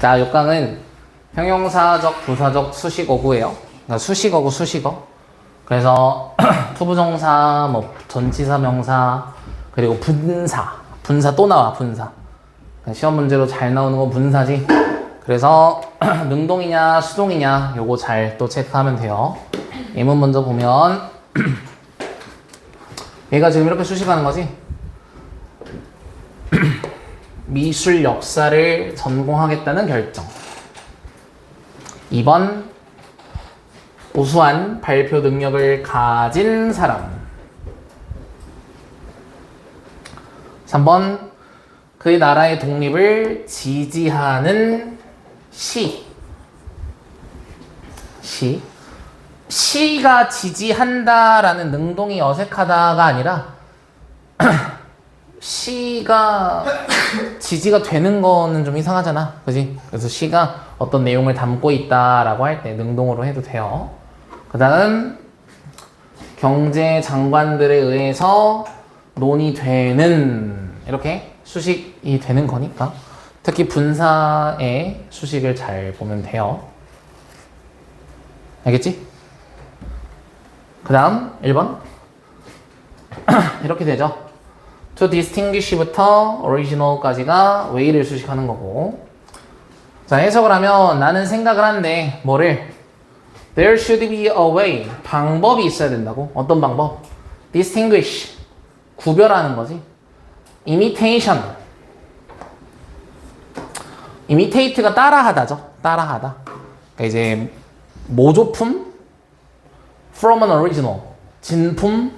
자, 요강은 형용사적, 부사적, 수식어구예요. 그러니까 수식어구, 수식어. 그래서 투부정사, 뭐 전치사, 명사, 그리고 분사. 분사 또 나와, 분사. 시험 문제로 잘 나오는 건 분사지. 그래서 능동이냐, 수동이냐 요거 잘 또 체크하면 돼요. 예문 먼저 보면 얘가 지금 이렇게 수식하는 거지. 미술 역사를 전공하겠다는 결정. 2번 우수한 발표 능력을 가진 사람. 3번 그의 나라의 독립을 지지하는 시가 지지한다라는 능동이 어색하다가 아니라 시가 지지가 되는 거는 좀 이상하잖아, 그지? 그래서 시가 어떤 내용을 담고 있다라고 할 때 능동으로 해도 돼요. 그 다음 경제 장관들에 의해서 논의되는, 이렇게 수식이 되는 거니까 특히 분사의 수식을 잘 보면 돼요. 알겠지? 그 다음 1번 이렇게 되죠. To distinguish부터 original까지가 way를 수식하는 거고. 자, 해석을 하면 나는 생각을 한데 뭐를? There should be a way. 방법이 있어야 된다고. 어떤 방법? Distinguish. 구별하는 거지. Imitation. Imitate가 따라하다죠. 따라하다. 그러니까 이제 모조품 from an original. 진품.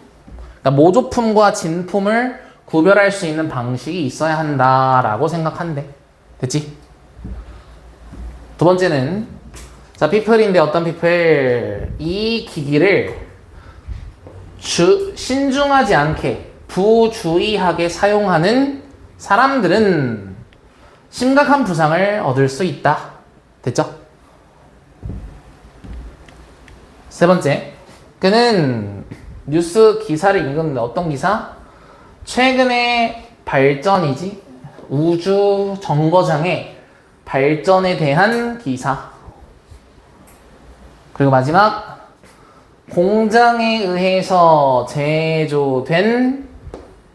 그러니까 모조품과 진품을 구별할 수 있는 방식이 있어야 한다라고 생각한대. 됐지? 두 번째는 자, people인데 어떤 people? 이 기기를 신중하지 않게 부주의하게 사용하는 사람들은 심각한 부상을 얻을 수 있다. 됐죠? 세 번째, 그는 뉴스 기사를 읽었는데 어떤 기사? 최근의 발전이지, 우주 정거장의 발전에 대한 기사. 그리고 마지막, 공장에 의해서 제조된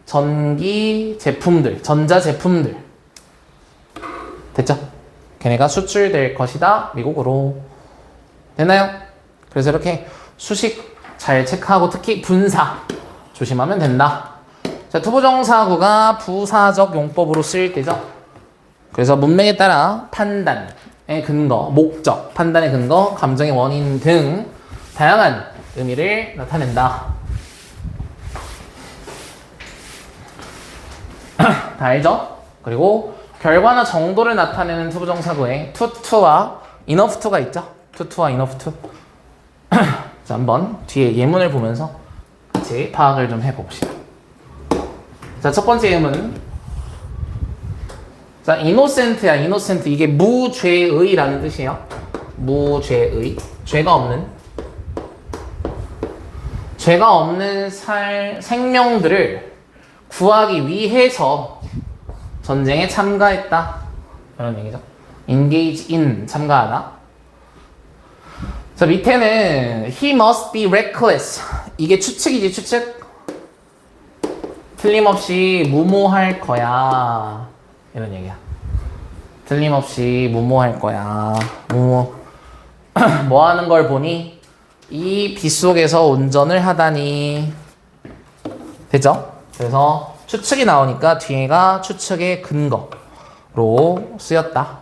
전기 제품들, 전자 제품들. 됐죠? 걔네가 수출될 것이다, 미국으로. 됐나요? 그래서 이렇게 수식 잘 체크하고 특히 분사 조심하면 된다. 자, 투부정사구가 부사적 용법으로 쓰일 때죠. 그래서 문맥에 따라 판단의 근거, 목적, 판단의 근거, 감정의 원인 등 다양한 의미를 나타낸다. 다 알죠? 그리고 결과나 정도를 나타내는 투부정사구에 to,와 enough to가 있죠. to와 enough to. 자, 한번 뒤에 예문을 보면서 같이 파악을 좀 해봅시다. 자, 첫 번째 예문. 자, innocent야, innocent. 이게 무죄의라는 뜻이에요. 무죄의. 죄가 없는 생명들을 구하기 위해서 전쟁에 참가했다. 이런 얘기죠. engage in, 참가하다. 자, 밑에는 he must be reckless. 이게 추측이지, 추측. 틀림없이 무모할 거야. 이런 얘기야. 틀림없이 무모할 거야. 뭐 하는 걸 보니 이 빗속에서 운전을 하다니. 됐죠? 그래서 추측이 나오니까 뒤에가 추측의 근거로 쓰였다.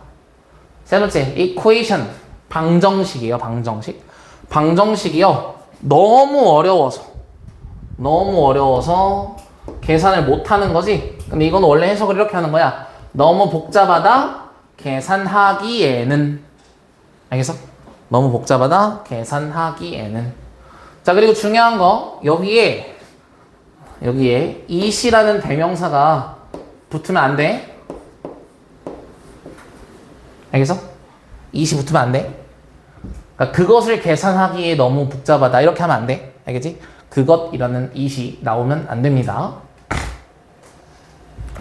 세 번째, equation. 방정식이에요, 방정식. 방정식이요. 너무 어려워서 계산을 못하는 거지. 근데 이건 원래 해석을 이렇게 하는 거야. 너무 복잡하다 계산하기에는. 알겠어? 너무 복잡하다 계산하기에는. 자, 그리고 중요한 거, 여기에 이시라는 대명사가 붙으면 안 돼. 알겠어? 이시 붙으면 안 돼. 그러니까 그것을 계산하기에 너무 복잡하다 이렇게 하면 안 돼. 알겠지? 그것이라는 이시 나오면 안 됩니다.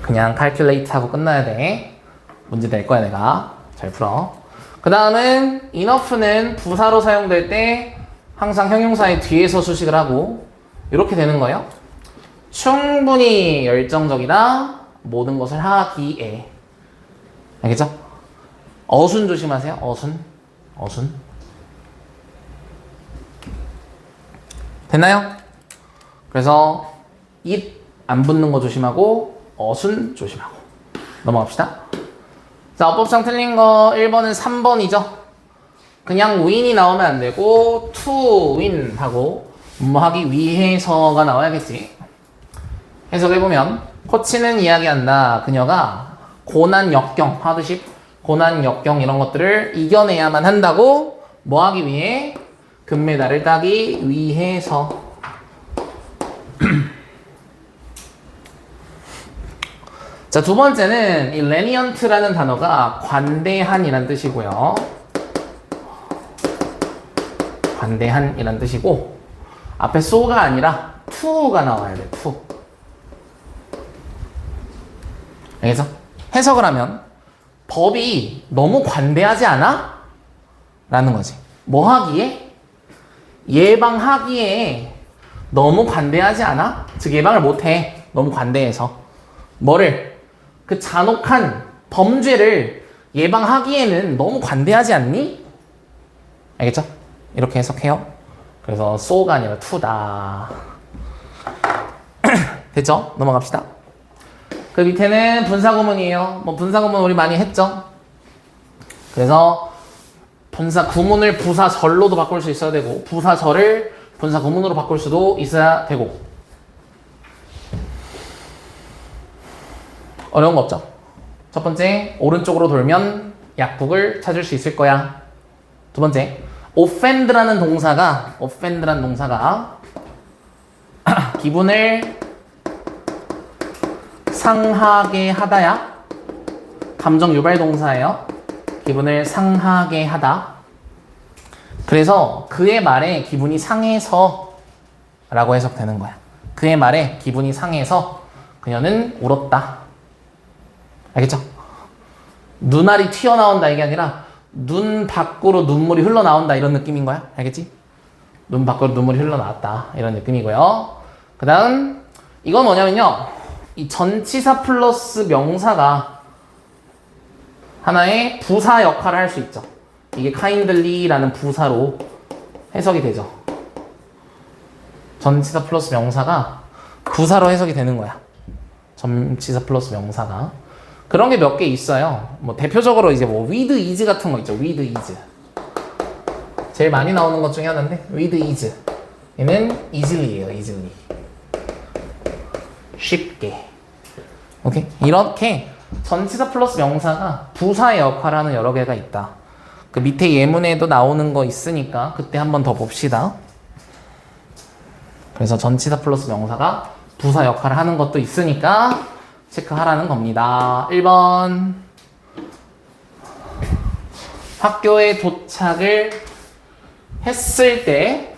그냥 calculate 하고 끝나야 돼. 문제 낼 거야, 내가. 잘 풀어. 그 다음은 enough는 부사로 사용될 때 항상 형용사의 뒤에서 수식을 하고 이렇게 되는 거예요. 충분히 열정적이다. 모든 것을 하기에. 알겠죠? 어순 조심하세요. 어순. 됐나요? 그래서 it 안 붙는 거 조심하고 어순 조심하고 넘어갑시다. 자, 어법상 틀린 거 1번은 3번이죠. 그냥 win이 나오면 안 되고 to win 하고 뭐 하기 위해서가 나와야겠지. 해석해보면 코치는 이야기한다. 그녀가 고난 역경, 하드십, 고난 역경 이런 것들을 이겨내야만 한다고 뭐 하기 위해? 금메달을 따기 위해서. 자, 두 번째는 이 lenient라는 단어가 관대한이란 뜻이고요. 관대한이란 뜻이고 앞에 so가 아니라 to가 나와야 돼. to. 알겠어? 해석을 하면 법이 너무 관대하지 않아? 라는 거지. 뭐 하기에? 예방하기에 너무 관대하지 않아? 즉 예방을 못해. 너무 관대해서. 뭐를? 그 잔혹한 범죄를 예방하기에는 너무 관대하지 않니? 알겠죠? 이렇게 해석해요. 그래서 so가 아니라 to다. 됐죠? 넘어갑시다. 그 밑에는 분사구문이에요. 뭐 분사구문 우리 많이 했죠? 그래서 분사구문을 부사절로도 바꿀 수 있어야 되고 부사절을 분사구문으로 바꿀 수도 있어야 되고 어려운 거 없죠? 첫 번째, 오른쪽으로 돌면 약국을 찾을 수 있을 거야. 두 번째, offend라는 동사가 기분을 상하게 하다야. 감정 유발 동사예요. 기분을 상하게 하다. 그래서 그의 말에 기분이 상해서 라고 해석되는 거야. 그의 말에 기분이 상해서 그녀는 울었다. 알겠죠? 눈알이 튀어나온다 이게 아니라 눈 밖으로 눈물이 흘러나온다 이런 느낌인 거야. 알겠지? 눈 밖으로 눈물이 흘러나왔다 이런 느낌이고요. 그 다음 이건 뭐냐면요. 이 전치사 플러스 명사가 하나의 부사 역할을 할 수 있죠. 이게 kindly라는 부사로 해석이 되죠. 전치사 플러스 명사가 부사로 해석이 되는 거야. 전치사 플러스 명사가. 그런 게 몇 개 있어요. 뭐 대표적으로 이제 뭐 with is 같은 거 있죠. with is. 제일 많이 나오는 것 중에 하나인데 with is. 얘는 easily예요. easily. 쉽게. 오케이? 이렇게 전치사 플러스 명사가 부사의 역할을 하는 여러 개가 있다. 그 밑에 예문에도 나오는 거 있으니까 그때 한번 더 봅시다. 그래서 전치사 플러스 명사가 부사 역할을 하는 것도 있으니까 체크하라는 겁니다. 1번 학교에 도착을 했을 때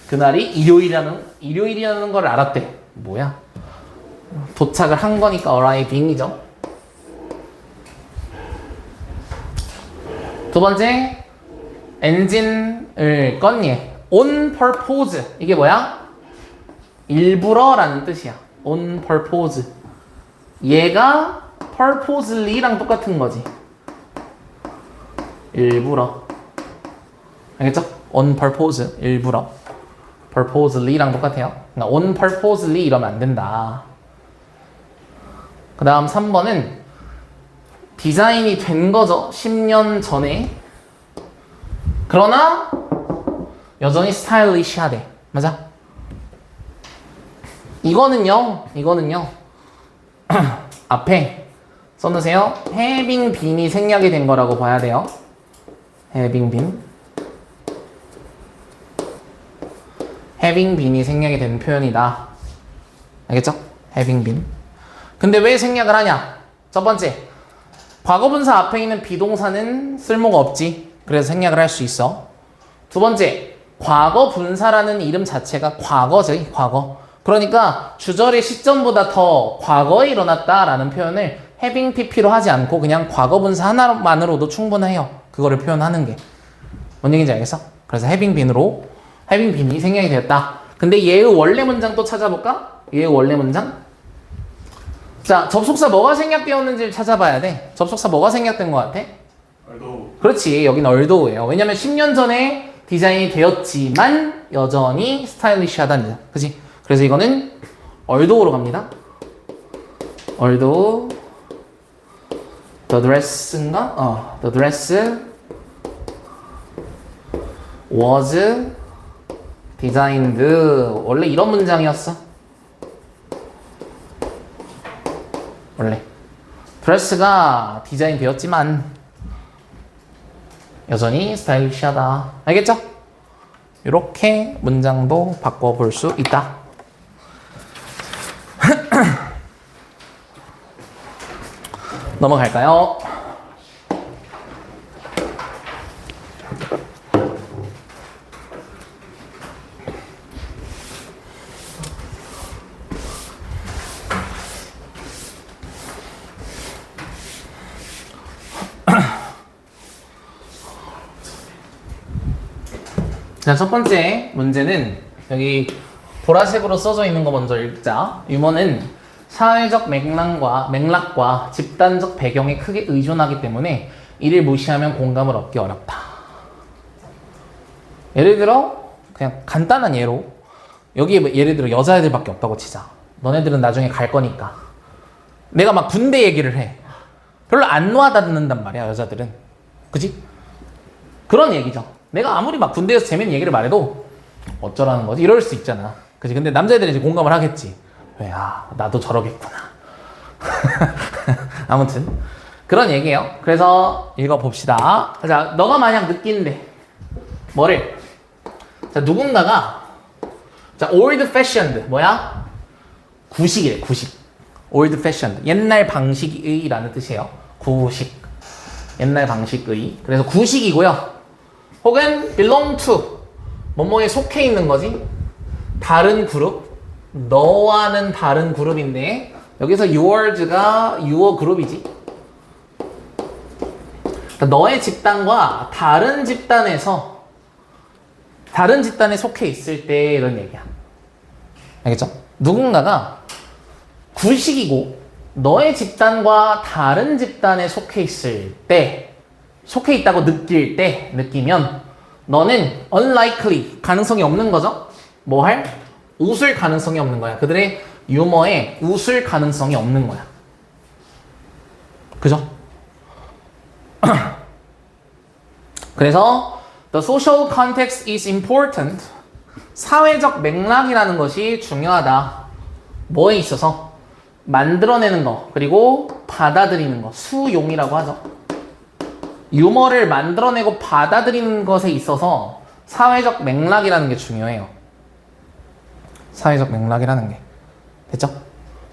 그날이 일요일이라는 걸 알았대. 뭐야? 도착을 한 거니까 arriving이죠. 두 번째 엔진을 껐니? on purpose. 이게 뭐야? 일부러라는 뜻이야. on purpose. 얘가 purposely랑 똑같은 거지. 일부러. 알겠죠? on purpose. 일부러. purposely랑 똑같아요. 그러니까 on purposely 이러면 안 된다. 그 다음 3번은 디자인이 된 거죠. 10년 전에. 그러나 여전히 스타일리시하대. 맞아? 이거는요. 앞에 써놓으세요. having been이 생략이 된 거라고 봐야 돼요. having been. having been이 생략이 된 표현이다. 알겠죠? having been. 근데 왜 생략을 하냐? 첫 번째, 과거분사 앞에 있는 비동사는 쓸모가 없지. 그래서 생략을 할 수 있어. 두 번째, 과거분사라는 이름 자체가 과거지. 과거. 그러니까 주절의 시점보다 더 과거에 일어났다라는 표현을 having pp로 하지 않고 그냥 과거분사 하나만으로도 충분해요. 그거를 표현하는 게. 뭔 얘기인지 알겠어? 그래서 having been이 생략이 되었다. 근데 얘의 원래 문장 또 찾아볼까? 얘의 원래 문장? 자, 접속사 뭐가 생략되었는지를 찾아봐야 돼. 접속사 뭐가 생략된 것 같아? 알도. 그렇지. 여기는 얼도우예요. 왜냐면 10년 전에 디자인이 되었지만 여전히 스타일리시하다는 점. 그치? 그래서 이거는 얼도우로 갑니다. 얼도우 the dress인가? The dress was designed. 원래 이런 문장이었어. 원래 드레스가 디자인 되었지만 여전히 스타일리시하다. 알겠죠? 이렇게 문장도 바꿔볼 수 있다. 넘어갈까요? 자, 첫 번째 문제는 여기 보라색으로 써져 있는 거 먼저 읽자. 유머는 사회적 맥락과 집단적 배경에 크게 의존하기 때문에 이를 무시하면 공감을 얻기 어렵다. 예를 들어 그냥 간단한 예로 여기에 예를 들어 여자애들밖에 없다고 치자. 너네들은 나중에 갈 거니까. 내가 막 군대 얘기를 해. 별로 안 와닿는단 말이야, 여자들은. 그치? 그런 얘기죠. 내가 아무리 막 군대에서 재밌는 얘기를 말해도 어쩌라는 거지? 이럴 수 있잖아. 그치? 근데 남자애들은 이제 공감을 하겠지. 왜? 나도 저러겠구나. 아무튼 그런 얘기예요. 그래서 읽어봅시다. 자, 너가 만약 느낀대. 뭐를? 자, 누군가가 자, old fashioned 뭐야? 구식이래, 구식. old fashioned 옛날 방식의 라는 뜻이에요. 구식. 옛날 방식의. 그래서 구식이고요. 혹은 belong to 뭐뭐에 속해 있는 거지. 다른 그룹. 너와는 다른 그룹인데 여기서 your's가 your 그룹이지. 너의 집단과 다른 집단에 속해 있을 때 이런 얘기야. 알겠죠? 누군가가 구식이고 너의 집단과 다른 집단에 속해 있을 때, 속해 있다고 느끼면 너는 unlikely, 가능성이 없는 거죠? 뭐 할? 웃을 가능성이 없는 거야. 그들의 유머에 웃을 가능성이 없는 거야. 그죠? 그래서 the social context is important. 사회적 맥락이라는 것이 중요하다. 뭐에 있어서? 만들어내는 거, 그리고 받아들이는 거, 수용이라고 하죠. 유머를 만들어내고 받아들이는 것에 있어서 사회적 맥락이라는 게 중요해요. 사회적 맥락이라는 게. 됐죠?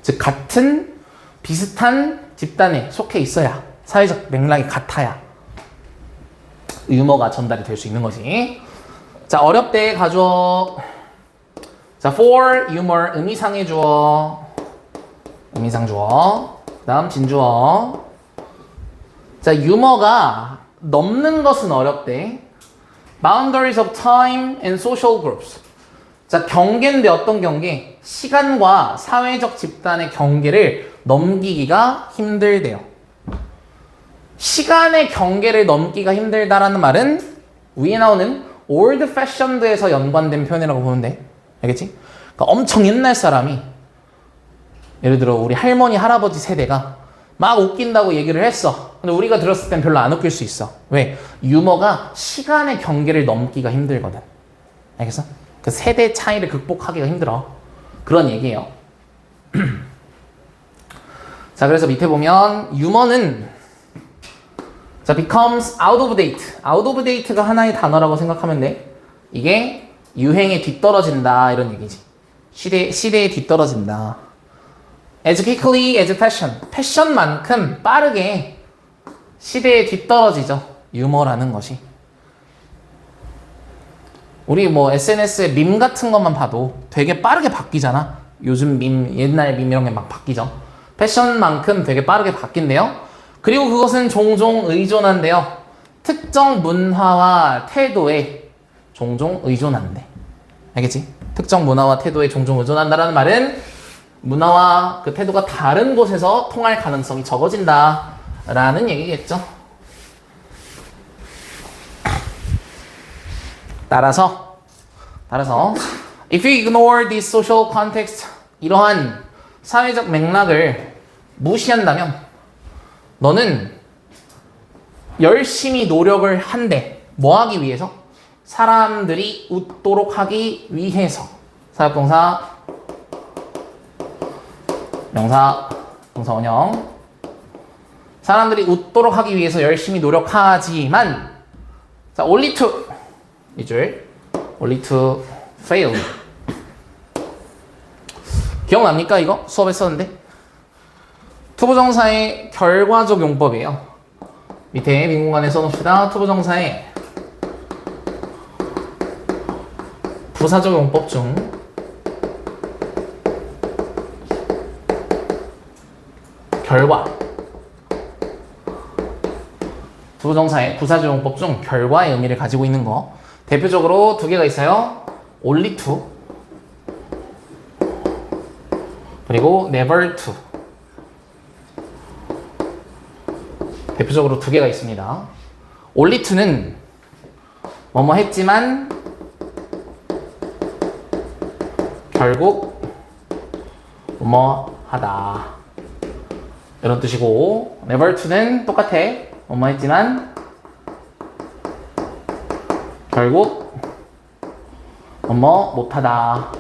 즉 같은 비슷한 집단에 속해 있어야, 사회적 맥락이 같아야 유머가 전달이 될 수 있는 거지. 자, 어렵대 가져. 자, for humor 의미상의 주어. 의미상 주어. 그다음 진주어. 자, 유머가 넘는 것은 어렵대. Boundaries of time and social groups. 자, 경계인데 어떤 경계? 시간과 사회적 집단의 경계를 넘기기가 힘들대요. 시간의 경계를 넘기가 힘들다라는 말은 위에 나오는 old fashioned에서 연관된 표현이라고 보면 돼. 알겠지? 그러니까 엄청 옛날 사람이 예를 들어 우리 할머니, 할아버지 세대가 막 웃긴다고 얘기를 했어. 근데 우리가 들었을 땐 별로 안 웃길 수 있어. 왜? 유머가 시간의 경계를 넘기가 힘들거든. 알겠어? 그 세대 차이를 극복하기가 힘들어. 그런 얘기예요. 자, 그래서 밑에 보면 유머는 자, becomes out of date. out of date가 하나의 단어라고 생각하면 돼. 이게 유행에 뒤떨어진다 이런 얘기지. 시대에 뒤떨어진다. as quickly as fashion. 패션만큼 빠르게 시대에 뒤떨어지죠. 유머라는 것이. 우리 뭐 SNS에 밈 같은 것만 봐도 되게 빠르게 바뀌잖아. 요즘 밈, 옛날 밈 이런 게 막 바뀌죠. 패션만큼 되게 빠르게 바뀐대요. 그리고 그것은 종종 의존한대요. 특정 문화와 태도에 종종 의존한대. 알겠지? 특정 문화와 태도에 종종 의존한다라는 말은 문화와 그 태도가 다른 곳에서 통할 가능성이 적어진다라는 얘기겠죠. 따라서 if you ignore this social context, 이러한 사회적 맥락을 무시한다면 너는 열심히 노력을 한대. 뭐 하기 위해서? 사람들이 웃도록 하기 위해서. 사역동사, 명사, 동사원형. 사람들이 웃도록 하기 위해서 열심히 노력하지만, 자, only to, 이 줄, only to fail. 기억납니까 이거? 수업에 썼는데. 투부정사의 결과적 용법이에요. 밑에 빈 공간에 써놓읍시다. 투부정사의 부사적 용법 중 결과. 투부정사의 부사적 용법 중 결과의 의미를 가지고 있는 거. 대표적으로 두 개가 있어요. only to 그리고 never to. 대표적으로 두 개가 있습니다. only to는 뭐뭐 했지만 결국 뭐뭐 하다 이런 뜻이고, never to는 똑같아. 뭐뭐 했지만 결국 뭐뭐 못하다.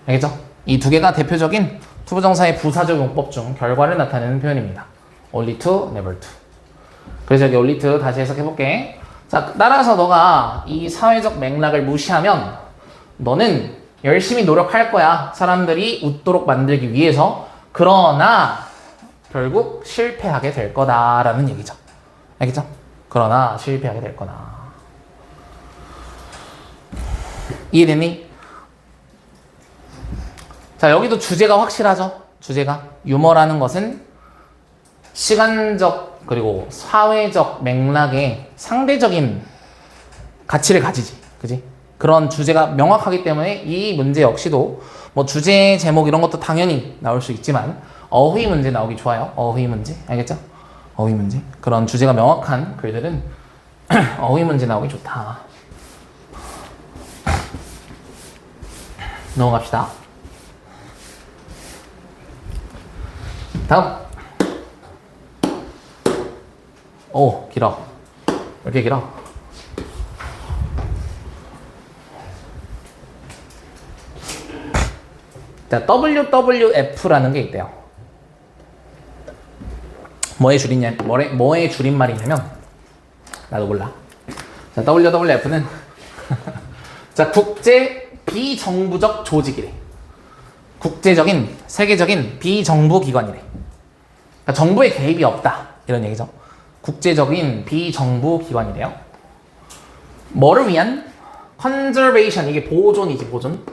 알겠죠? 이 두 개가 대표적인 투부정사의 부사적 용법 중 결과를 나타내는 표현입니다. only to, never to. 그래서 여기 only to 다시 해석해볼게. 자, 따라서 너가 이 사회적 맥락을 무시하면 너는 열심히 노력할 거야. 사람들이 웃도록 만들기 위해서. 그러나 결국 실패하게 될 거다라는 얘기죠. 알겠죠? 그러나 실패하게 될 거다. 이해됐니? 자, 여기도 주제가 확실하죠? 주제가. 유머라는 것은 시간적 그리고 사회적 맥락에 상대적인 가치를 가지지. 그지? 그런 주제가 명확하기 때문에 이 문제 역시도 뭐 주제, 제목 이런 것도 당연히 나올 수 있지만 어휘 문제 나오기 좋아요. 어휘 문제. 알겠죠? 어휘 문제. 그런 주제가 명확한 글들은 어휘 문제 나오기 좋다. 넘어갑시다. 다음. 오, 길어. 왜 이렇게 길어? 자, WWF라는 게 있대요. 뭐의 줄임말이냐면, 나도 몰라. 자, WWF는 자, 국제 비정부적 조직이래. 국제적인, 세계적인 비정부 기관이래. 그러니까 정부의 개입이 없다. 이런 얘기죠. 국제적인 비정부 기관이래요. 뭐를 위한? conservation, 이게 보존이지, 보존.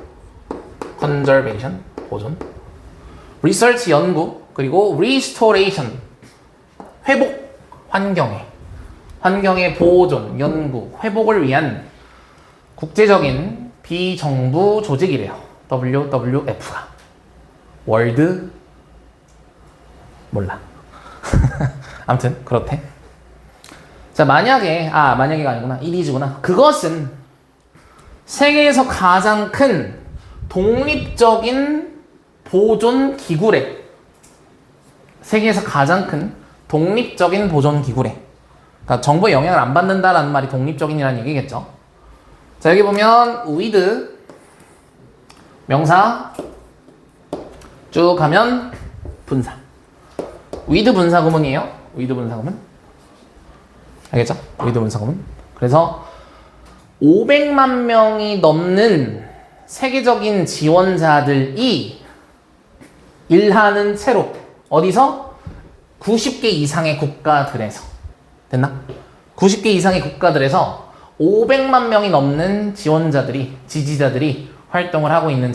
conservation, 보존. research, 연구. 그리고 restoration, 회복, 환경의 보존, 연구, 회복을 위한 국제적인 비정부 조직이래요. WWF가. 월드 몰라. 아무튼 그렇대. 자, 만약에가 아니구나. 이리즈구나. 그것은 세계에서 가장 큰 독립적인 보존 기구래. 세계에서 가장 큰 독립적인 보존 기구래. 그러니까 정부의 영향을 안 받는다라는 말이 독립적인이라는 얘기겠죠. 자, 여기 보면 with 명사 쭉 가면 분사. with 분사 구문이에요. with 분사 구문. 알겠죠? with 분사 구문. 그래서 500만 명이 넘는 세계적인 지원자들이 일하는 채로 어디서? 90개 이상의 국가들에서. 됐나? 90개 이상의 국가들에서 500만 명이 넘는 지원자들이, 지지자들이 활동을 하고 있는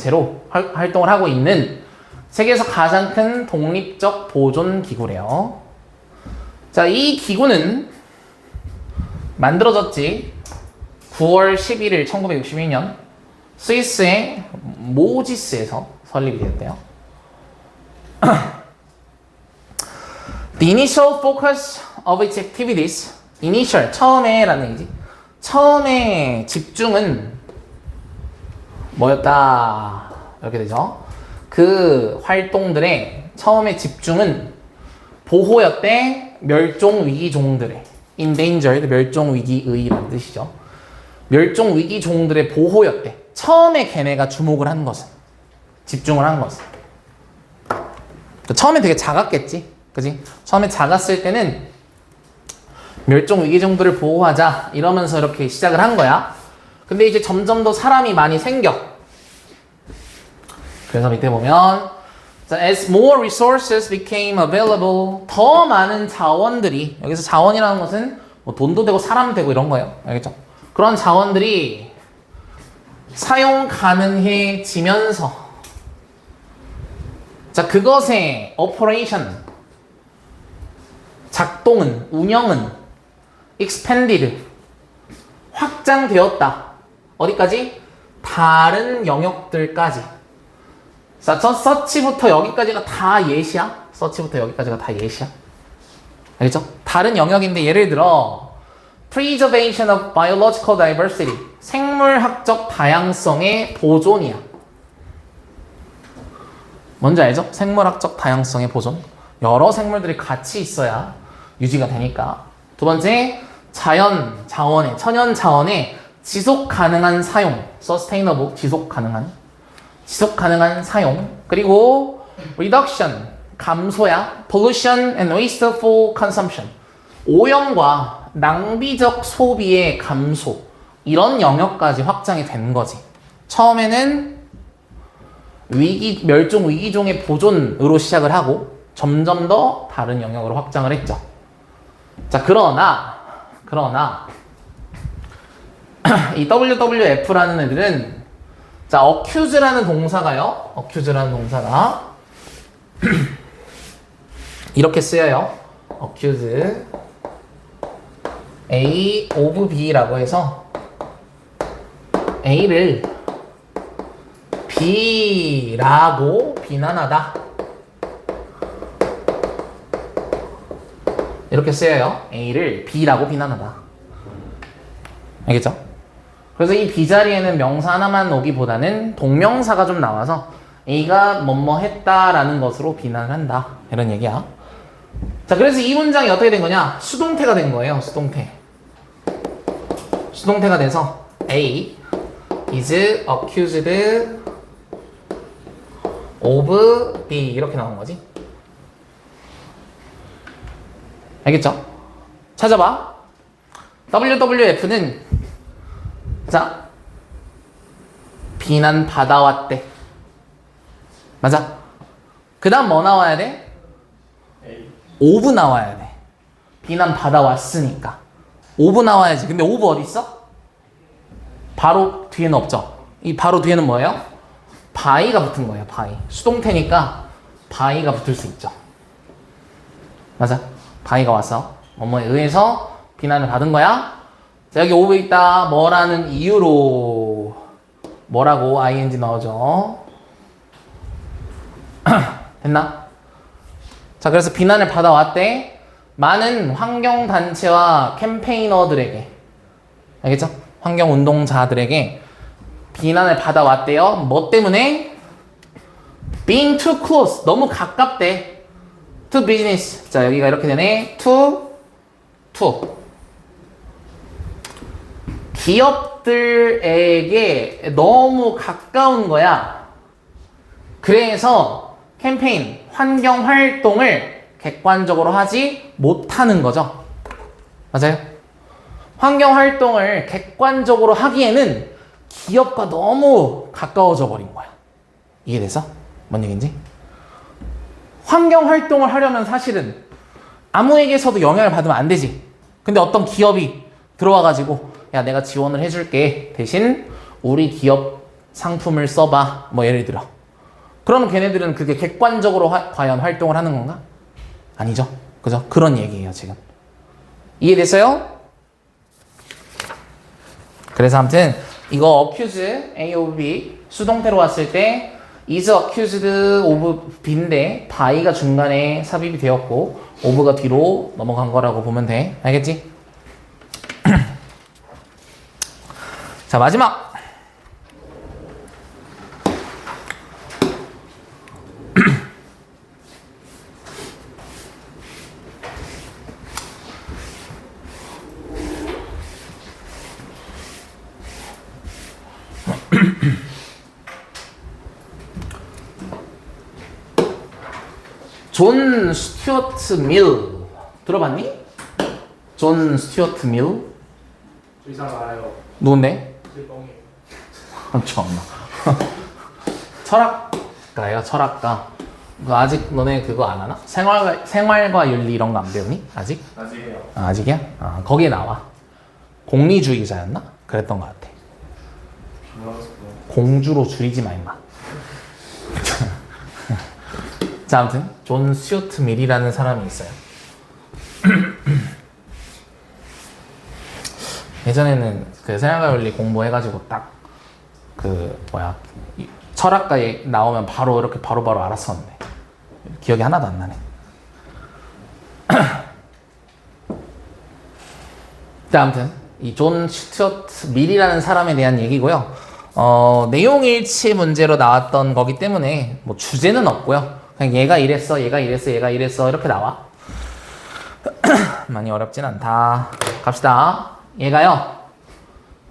활동을 하고 있는 세계에서 가장 큰 독립적 보존 기구래요. 자, 이 기구는 만들어졌지 9월 11일 1961년 스위스의 모지스에서 설립이 되었대요. The initial focus of its activities, initial, 처음에라는 얘기지. 처음에 집중은 뭐였다? 이렇게 되죠. 그 활동들의 처음에 집중은 보호였대 멸종위기종들의 endangered, 멸종위기의라는 뜻이죠. 멸종위기종들의 보호였대. 처음에 걔네가 주목을 한 것은, 집중을 한 것은. 처음에 되게 작았겠지. 그지? 처음에 작았을 때는 멸종위기종들을 보호하자 이러면서 이렇게 시작을 한 거야. 근데 이제 점점 더 사람이 많이 생겨. 그래서 밑에 보면 as more resources became available, 더 많은 자원들이, 여기서 자원이라는 것은 뭐 돈도 되고 사람 되고 이런 거예요. 알겠죠? 그런 자원들이 사용 가능해지면서 자, 그것의 operation, 작동은, 운영은 expanded, 확장되었다. 어디까지? 다른 영역들까지. 자, 서치부터 여기까지가 다 예시야. 서치부터 여기까지가 다 예시야. 알겠죠? 다른 영역인데 예를 들어 preservation of biological diversity, 생물학적 다양성의 보존이야. 뭔지 알죠? 생물학적 다양성의 보존. 여러 생물들이 같이 있어야 유지가 되니까. 두 번째, 자연 자원의, 천연 자원의 지속 가능한 사용, sustainable, 지속 가능한 사용. 그리고 reduction, 감소야, pollution and wasteful consumption, 오염과 낭비적 소비의 감소, 이런 영역까지 확장이 된 거지. 처음에는 멸종 위기종의 보존으로 시작을 하고 점점 더 다른 영역으로 확장을 했죠. 자, 그러나 이 WWF라는 애들은 자, accuse라는 동사가요. accuse라는 동사가 이렇게 쓰여요. accuse A of B라고 해서 A를 B라고 비난하다. 이렇게 쓰여요. A를 B라고 비난하다. 알겠죠? 그래서 이 B 자리에는 명사 하나만 오기보다는 동명사가 좀 나와서 A가 뭐뭐 했다라는 것으로 비난을 한다. 이런 얘기야. 자, 그래서 이 문장이 어떻게 된 거냐? 수동태가 된 거예요. 수동태가 돼서 A is accused of B 이렇게 나온 거지. 알겠죠? 찾아봐. WWF는 자, 비난 받아왔대. 맞아? 그 다음 뭐 나와야 돼? 오브 나와야 돼. 비난 받아왔으니까 오브 나와야지. 근데 오브 어디 있어? 바로 뒤에는 없죠. 이 바로 뒤에는 뭐예요? 바이가 붙은 거예요. 바이. 수동태니까 바이가 붙을 수 있죠. 맞아? 바이가 와서 뭐뭐에 의해서 비난을 받은 거야. 자, 여기 오브 있다. 뭐라는 이유로, 뭐라고 ing 넣어줘. 됐나? 자, 그래서 비난을 받아왔대. 많은 환경단체와 캠페이너들에게, 알겠죠? 환경운동자들에게 비난을 받아왔대요. 뭐 때문에? Being too close, 너무 가깝대. To business. 자, 여기가 이렇게 되네. To 기업들에게 너무 가까운 거야. 그래서 캠페인, 환경 활동을 객관적으로 하지 못하는 거죠. 맞아요? 환경 활동을 객관적으로 하기에는 기업과 너무 가까워져 버린 거야. 이해돼서? 뭔 얘기인지? 환경 활동을 하려면 사실은 아무에게서도 영향을 받으면 안 되지. 근데 어떤 기업이 들어와가지고 야, 내가 지원을 해줄게. 대신 우리 기업 상품을 써봐. 뭐 예를 들어. 그러면 걔네들은 그게 객관적으로 과연 활동을 하는 건가? 아니죠. 그죠? 그런 얘기예요, 지금. 이해됐어요? 그래서 아무튼 이거 accuse A of B 수동태로 왔을 때 is accused of B인데 by가 중간에 삽입이 되었고 of가 뒤로 넘어간 거라고 보면 돼. 알겠지? 자, 마지막. 존 스튜어트 밀 들어봤니? 존 스튜어트 밀? 저 이상 알아요. 누군데? 제 뻥이에요. 참나. 철학가예요, 철학가. 아직 너네 그거 안 하나? 생활과 윤리 이런 거 안 배우니? 아직? 아직이요. 아직이야? 거기에 나와. 공리주의자였나? 그랬던 것 같아. 공주로 줄이지 마, 임마. 자, 아무튼 존 스튜어트 밀이라는 사람이 있어요. 예전에는 그 생활과 윤리 공부해가지고 딱 그 철학가에 나오면 바로 이렇게 바로바로 알았었는데 기억이 하나도 안 나네. 자, 아무튼 이 존 스튜어트 밀이라는 사람에 대한 얘기고요. 내용 일치 문제로 나왔던 거기 때문에 뭐 주제는 없고요. 그냥 얘가 이랬어, 얘가 이랬어, 얘가 이랬어 이렇게 나와. 많이 어렵진 않다. 갑시다. 얘가요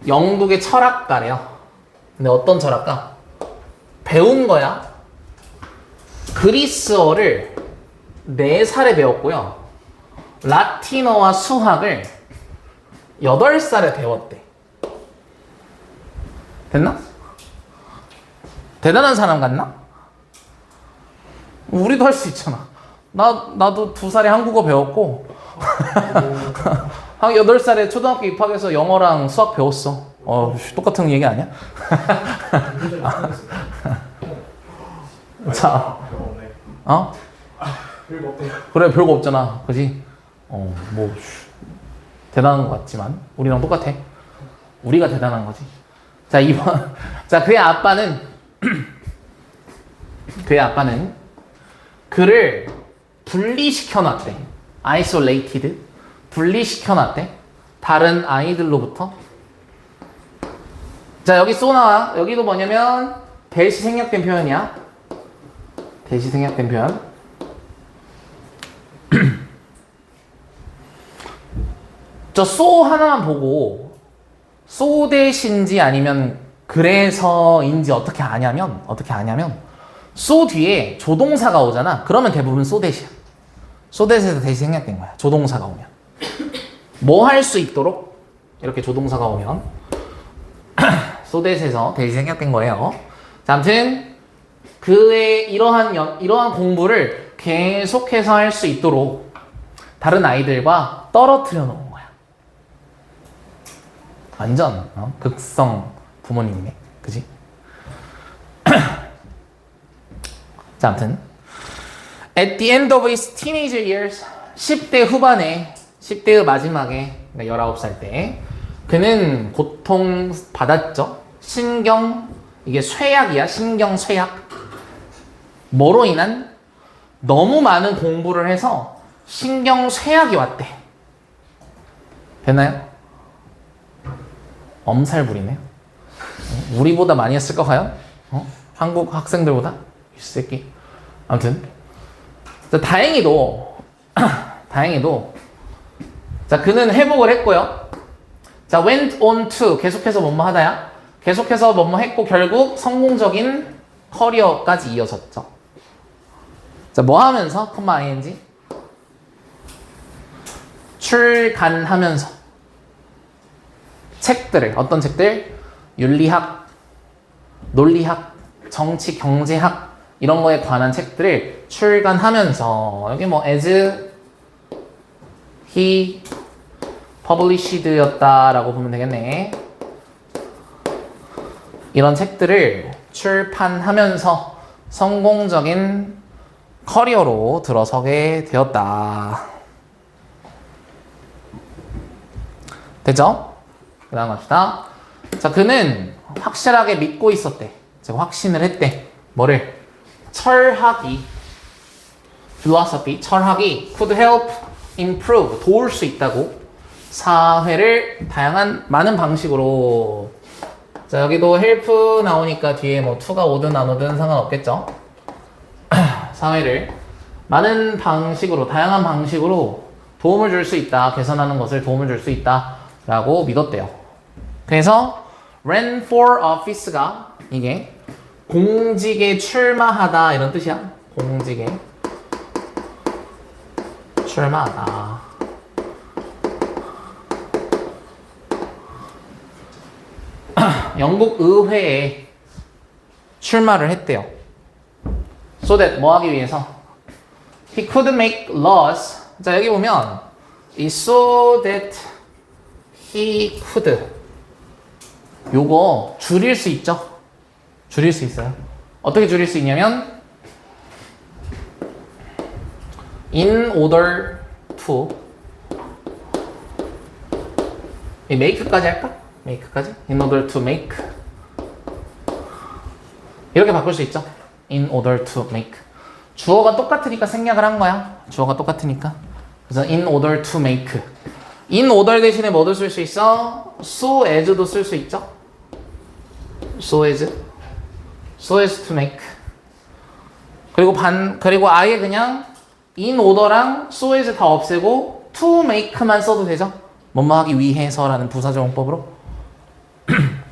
영국의 철학가래요. 근데 어떤 철학가? 배운 거야. 그리스어를 4살에 배웠고요. 라틴어와 수학을 8살에 배웠대. 됐나? 대단한 사람 같나? 우리도 할 수 있잖아. 나도 2살에 한국어 배웠고 한 8살에 초등학교 입학해서 영어랑 수학 배웠어. 똑같은 얘기 아니야? 자, 별거 없대요. 그래, 별거 없잖아. 그지? 뭐 대단한 것 같지만 우리랑 똑같아. 우리가 대단한 거지. 자, 2번. 자, 그의 아빠는 그를 분리시켜놨대. isolated. 분리시켜놨대. 다른 아이들로부터. 자, 여기 쏘 나와. 여기도 뭐냐면 대시 생략된 표현이야. 대시 생략된 표현. 저 쏘 하나만 보고 쏘 대신지 아니면 그래서인지 어떻게 아냐면 쏘 뒤에 조동사가 오잖아. 그러면 대부분 쏘 대시야. 쏘 대시에서 대시 생략된 거야. 조동사가 오면 뭐 할 수 있도록 이렇게 조동사가 오면 쏘 대시에서 대시 생략된 거예요. 자, 아무튼 그의 이러한 공부를 계속해서 할 수 있도록 다른 아이들과 떨어뜨려 놓은 거야. 완전 극성 부모님이네. 그지? 자, 아무튼 At the end of his teenager years 10대 후반에 10대의 마지막에 19살 때 그는 고통받았죠. 이게 쇠약이야. 신경 쇠약. 뭐로 인한? 너무 많은 공부를 해서 신경 쇠약이 왔대. 됐나요? 엄살 부리네요. 우리보다 많이 했을까 과연? 한국 학생들보다? 이 새끼. 아무튼 다행히도 자, 그는 회복을 했고요. 자, went on to 계속해서 뭐뭐 하다야. 계속해서 뭐뭐 했고 결국 성공적인 커리어까지 이어졌죠. 자, 뭐 하면서? ing 출간하면서 책들을, 어떤 책들? 윤리학, 논리학, 정치, 경제학 이런 거에 관한 책들을 출간하면서 여기 뭐 as he published였다라고 보면 되겠네. 이런 책들을 출판하면서 성공적인 커리어로 들어서게 되었다. 됐죠? 그 다음 갑시다. 자, 그는 확실하게 믿고 있었대. 즉 확신을 했대. 뭐를? 철학이 philosophy, 철학이 could help improve, 도울 수 있다고 사회를 다양한 많은 방식으로. 자, 여기도 help 나오니까 뒤에 뭐 to가 오든 안 오든 상관없겠죠? 사회를 많은 방식으로, 다양한 방식으로 도움을 줄 수 있다, 개선하는 것을 도움을 줄 수 있다 라고 믿었대요. 그래서 ran for office가 이게 공직에 출마하다 이런 뜻이야. 공직에 출마하다. 영국 의회에 출마를 했대요. So that 뭐 하기 위해서? He could make laws. 자, 여기 보면 이 so that he could 요거 줄일 수 있죠? 줄일 수 있어요. 어떻게 줄일 수 있냐면 in order to 이 make까지 할까? make까지? in order to make 이렇게 바꿀 수 있죠? in order to make 주어가 똑같으니까 생략을 한 거야. 주어가 똑같으니까. 그래서 in order to make in order 대신에 뭐도 쓸 수 있어? so as도 쓸 수 있죠? so as to make 그리고 아예 그냥 in order랑 so as 다 없애고 to make만 써도 되죠? 뭐뭐 하기 위해서라는 부사적용법으로.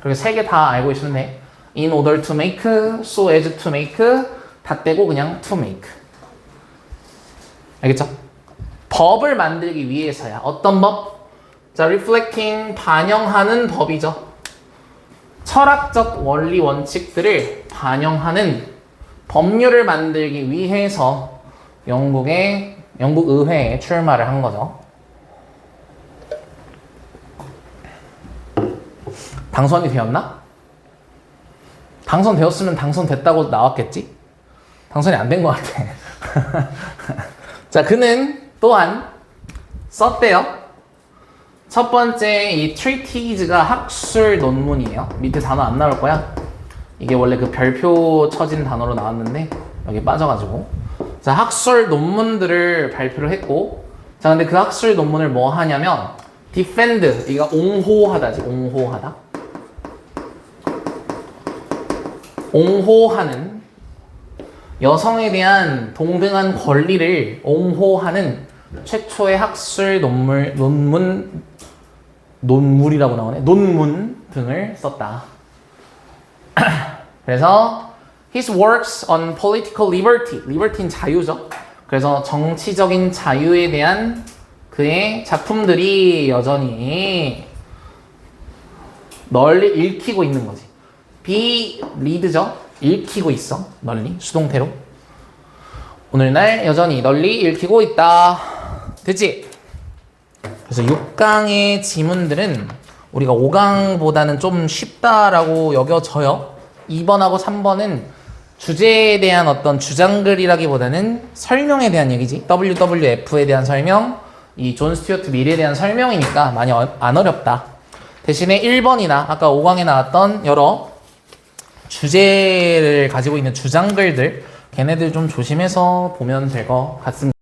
그리고 세 개 다 알고 있으면 돼. in order to make, so as to make 다 떼고 그냥 to make. 알겠죠? 법을 만들기 위해서야. 어떤 법? 자, reflecting, 반영하는 법이죠. 철학적 원리 원칙들을 반영하는 법률을 만들기 위해서 영국 의회에 출마를 한 거죠. 당선이 되었나? 당선되었으면 당선됐다고 나왔겠지? 당선이 안 된 것 같아. 자, 그는 또한 썼대요. 첫 번째 이 treatise가 학술 논문이에요. 밑에 단어 안 나올 거야. 이게 원래 그 별표 쳐진 단어로 나왔는데 여기 빠져가지고. 자, 학술 논문들을 발표를 했고, 자, 근데 그 학술 논문을 뭐 하냐면 defend, 이가 옹호하다지. 옹호하다. 옹호하는 여성에 대한 동등한 권리를 옹호하는 최초의 학술 논문이라고 나오네. 논문 등을 썼다. 그래서 his works on political liberty, liberty는 자유죠. 그래서 정치적인 자유에 대한 그의 작품들이 여전히 널리 읽히고 있는 거지. be read죠. 읽히고 있어. 널리 수동태로. 오늘날 여전히 널리 읽히고 있다. 됐지? 그래서 6강의 지문들은 우리가 5강보다는 좀 쉽다라고 여겨져요. 2번하고 3번은 주제에 대한 어떤 주장글이라기보다는 설명에 대한 얘기지. WWF에 대한 설명, 이 존 스튜어트 밀에 대한 설명이니까 많이 안 어렵다. 대신에 1번이나 아까 5강에 나왔던 여러 주제를 가지고 있는 주장글들, 걔네들 좀 조심해서 보면 될 것 같습니다.